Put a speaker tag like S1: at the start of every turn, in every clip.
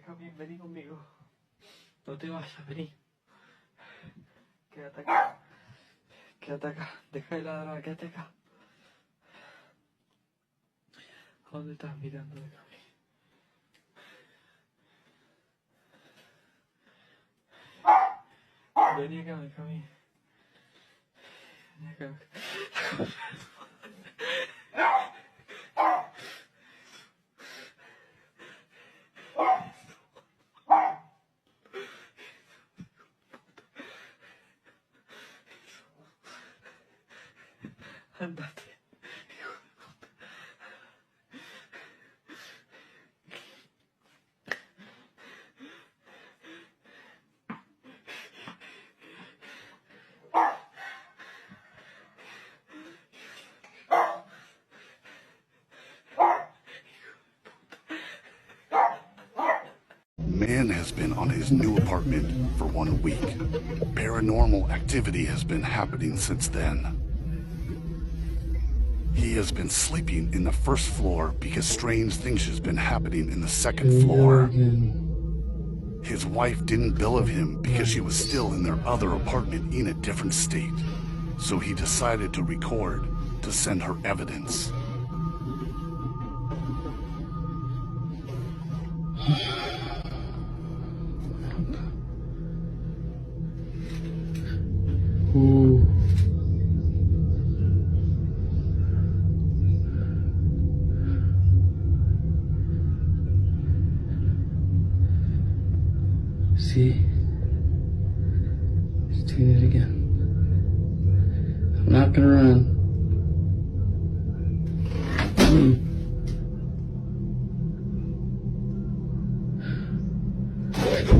S1: Cami, vení conmigo. No te vayas, vení. Quédate acá. Quédate acá. Deja de ladrar, quédate acá. ¿A dónde estás mirando, Cami? Vení acá, Cami. Vení acá. Andate.
S2: Man has been on his new apartment for 1 week. Paranormal activity has been happening since then. He has been sleeping in the first floor because strange things has been happening in the second floor. His wife didn't bill of him because she was still in their other apartment in a different state. So he decided to record to send her evidence.
S3: Ooh. See? He's doing it again. I'm not gonna run.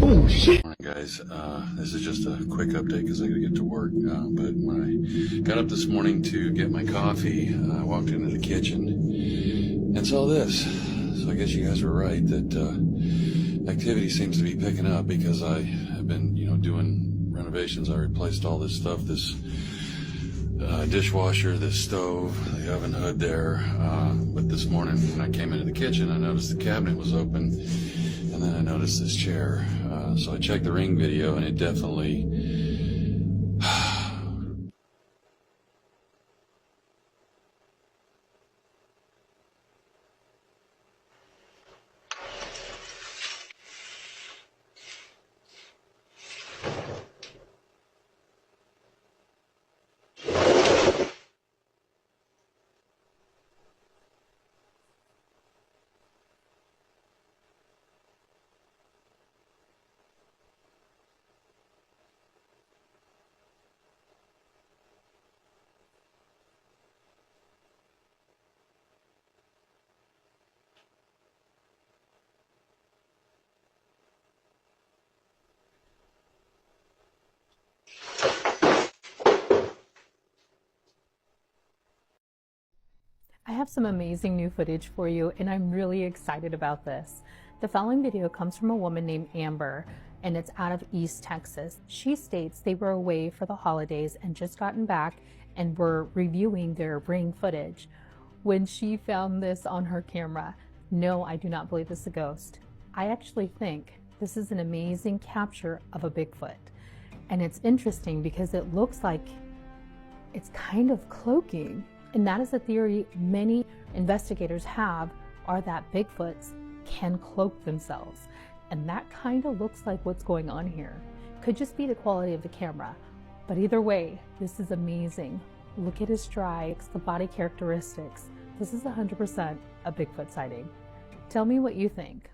S3: Oh shit!
S4: Morning, guys. This is just a quick update because I gotta get to work. But when I got up this morning to get my coffee, I walked into the kitchen and saw this. So I guess you guys were right that activity seems to be picking up because I have been, doing renovations. I replaced all this stuff, this dishwasher, this stove, the oven hood there. But this morning when I came into the kitchen, I noticed the cabinet was open, and then I noticed this chair. So I checked the Ring video, and it definitely
S5: I have some amazing new footage for you, and I'm really excited about this. The following video comes from a woman named Amber, and it's out of East Texas. She states they were away for the holidays and just gotten back and were reviewing their Ring footage when she found this on her camera. No, I do not believe this is a ghost. I actually think this is an amazing capture of a Bigfoot. And it's interesting because it looks like it's kind of cloaking. And that is a theory many investigators have, are that Bigfoots can cloak themselves. And that kind of looks like what's going on here. Could just be the quality of the camera. But either way, this is amazing. Look at his stripes, the body characteristics. This is 100% a Bigfoot sighting. Tell me what you think.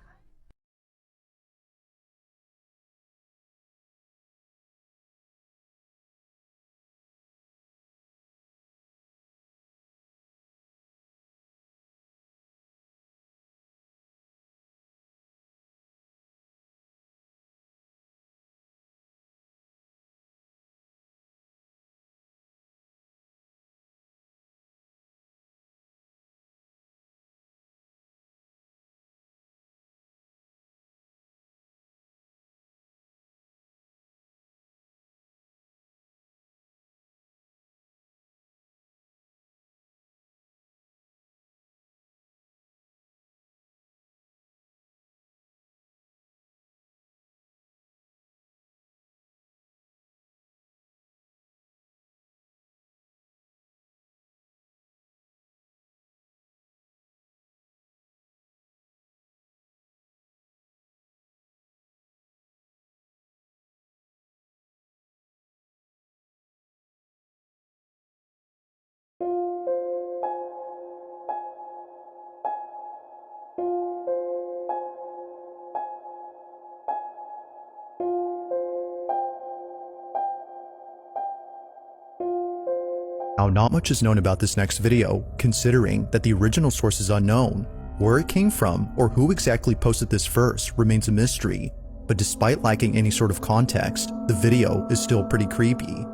S6: Now, not much is known about this next video, considering that the original source is unknown. Where it came from or who exactly posted this first remains a mystery, but despite lacking any sort of context, the video is still pretty creepy.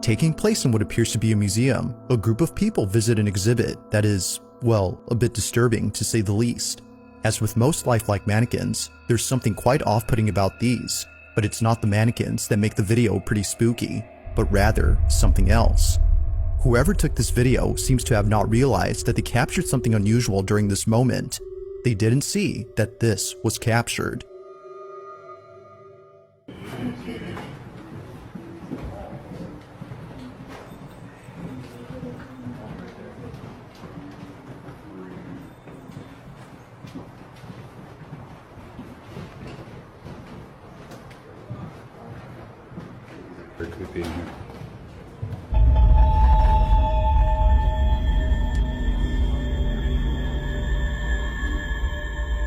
S6: Taking place in what appears to be a museum, a group of people visit an exhibit that is, well, a bit disturbing to say the least. As with most lifelike mannequins, there's something quite off-putting about these, but it's not the mannequins that make the video pretty spooky, but rather something else. Whoever took this video seems to have not realized that they captured something unusual during this moment. They didn't see that this was captured.
S4: Very creepy in here.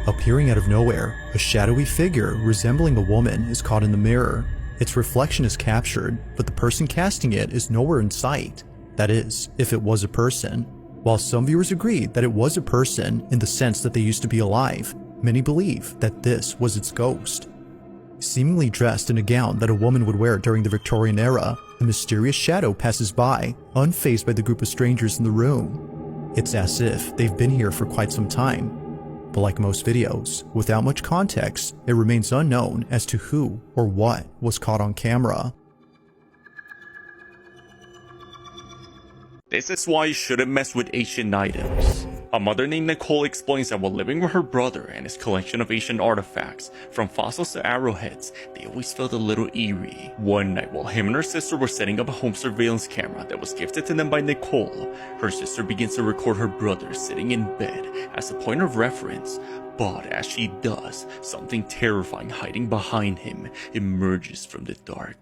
S6: Appearing out of nowhere, a shadowy figure resembling a woman is caught in the mirror. Its reflection is captured, but the person casting it is nowhere in sight. That is, if it was a person. While some viewers agree that it was a person in the sense that they used to be alive, many believe that this was its ghost. Seemingly dressed in a gown that a woman would wear during the Victorian era, the mysterious shadow passes by, unfazed by the group of strangers in the room. It's as if they've been here for quite some time. But like most videos, without much context, it remains unknown as to who or what was caught on camera.
S7: This is why you shouldn't mess with Asian items. A mother named Nicole explains that while living with her brother and his collection of Asian artifacts, from fossils to arrowheads, they always felt a little eerie. One night while him and her sister were setting up a home surveillance camera that was gifted to them by Nicole, her sister begins to record her brother sitting in bed as a point of reference. But as she does, something terrifying hiding behind him emerges from the dark.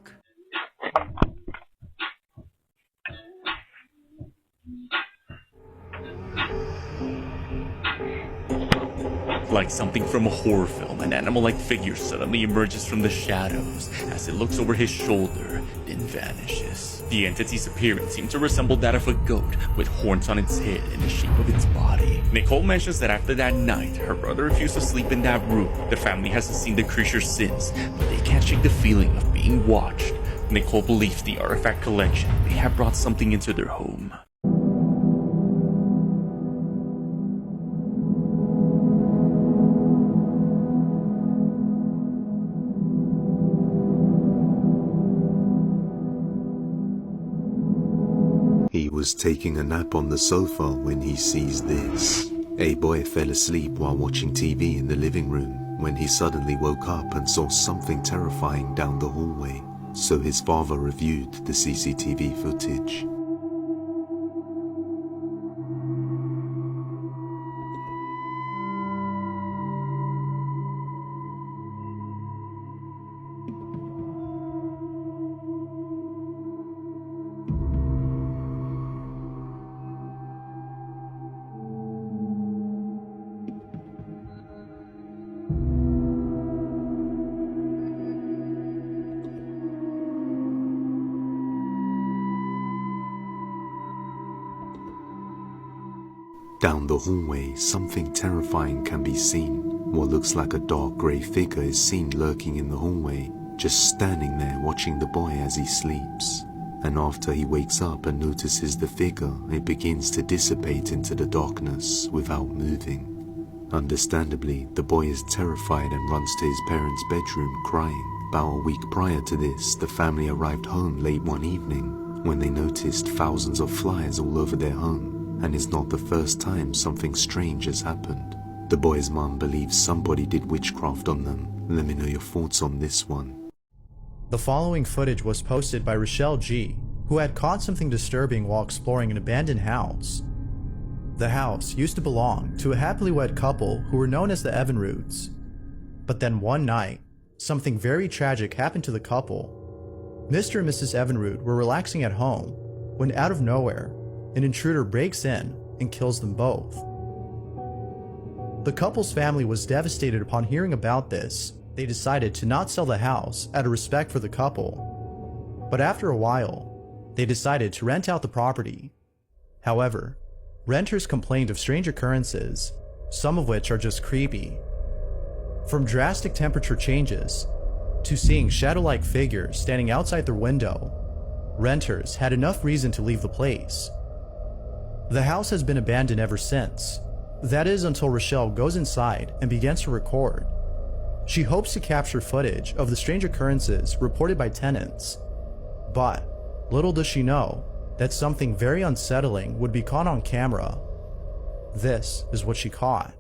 S7: Like something from a horror film, an animal-like figure suddenly emerges from the shadows as it looks over his shoulder, then vanishes. The entity's appearance seems to resemble that of a goat with horns on its head and the shape of its body. Nicole mentions that after that night, her brother refused to sleep in that room. The family hasn't seen the creature since, but they can't shake the feeling of being watched. Nicole believes the artifact collection may have brought something into their home.
S8: He was taking a nap on the sofa when he sees this. A boy fell asleep while watching TV in the living room when he suddenly woke up and saw something terrifying down the hallway, so his father reviewed the CCTV footage. Down the hallway, something terrifying can be seen. What looks like a dark grey figure is seen lurking in the hallway, just standing there watching the boy as he sleeps. And after he wakes up and notices the figure, it begins to dissipate into the darkness without moving. Understandably, the boy is terrified and runs to his parents' bedroom crying. About a week prior to this, the family arrived home late one evening when they noticed thousands of flies all over their home. And it's not the first time something strange has happened. The boy's mum believes somebody did witchcraft on them. Let me know your thoughts on this one.
S6: The following footage was posted by Rochelle G, who had caught something disturbing while exploring an abandoned house. The house used to belong to a happily wed couple who were known as the Evinrudes. But then one night, something very tragic happened to the couple. Mr. and Mrs. Evinrude were relaxing at home when out of nowhere, an intruder breaks in and kills them both. The couple's family was devastated upon hearing about this. They decided to not sell the house out of respect for the couple. But after a while, they decided to rent out the property However, renters complained of strange occurrences, some of which are just creepy. From drastic temperature changes to seeing shadow-like figures standing outside their window, renters had enough reason to leave the place. The house has been abandoned ever since. That is until Rochelle goes inside and begins to record. She hopes to capture footage of the strange occurrences reported by tenants. But little does she know that something very unsettling would be caught on camera. This is what she caught.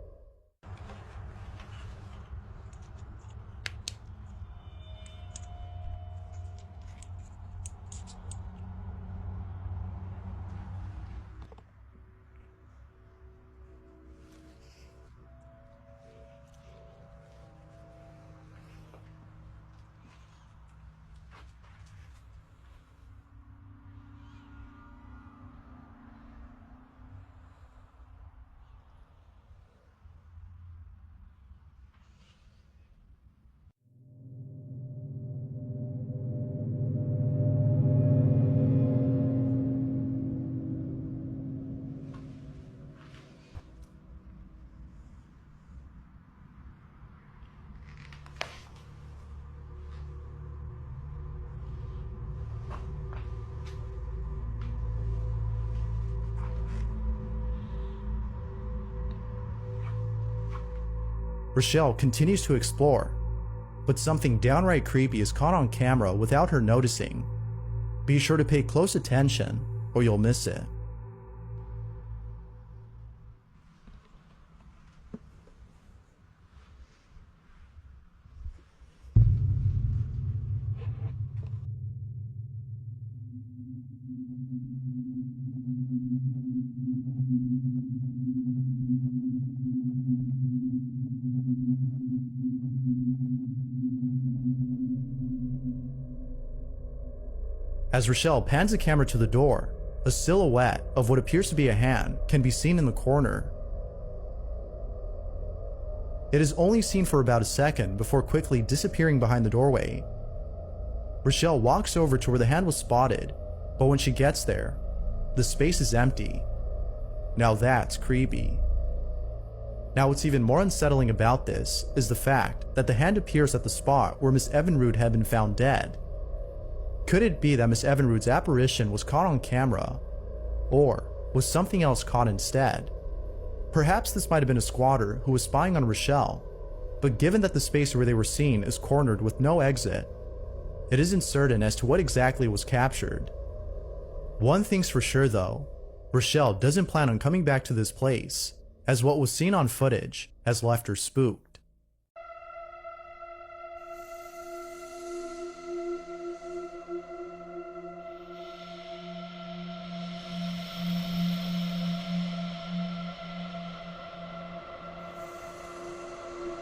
S6: Rochelle continues to explore, but something downright creepy is caught on camera without her noticing. Be sure to pay close attention or you'll miss it. As Rochelle pans the camera to the door, a silhouette of what appears to be a hand can be seen in the corner. It is only seen for about a second before quickly disappearing behind the doorway. Rochelle walks over to where the hand was spotted, but when she gets there, the space is empty. Now that's creepy. Now what's even more unsettling about this is the fact that the hand appears at the spot where Miss Evinrude had been found dead. Could it be that Miss Evinrude's apparition was caught on camera, or was something else caught instead? Perhaps this might have been a squatter who was spying on Rochelle, but given that the space where they were seen is cornered with no exit, it isn't certain as to what exactly was captured. One thing's for sure though, Rochelle doesn't plan on coming back to this place, as what was seen on footage has left her spooked.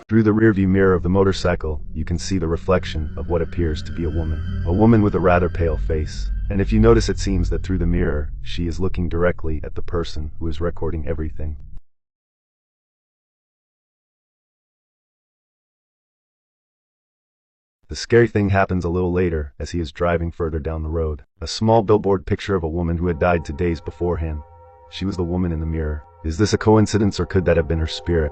S9: Through the rearview mirror of the motorcycle, you can see the reflection of what appears to be a woman with a rather pale face. And if you notice, it seems that through the mirror, she is looking directly at the person who is recording everything. The scary thing happens a little later as he is driving further down the road. A small billboard picture of a woman who had died 2 days beforehand. She was the woman in the mirror. Is this a coincidence or could that have been her spirit?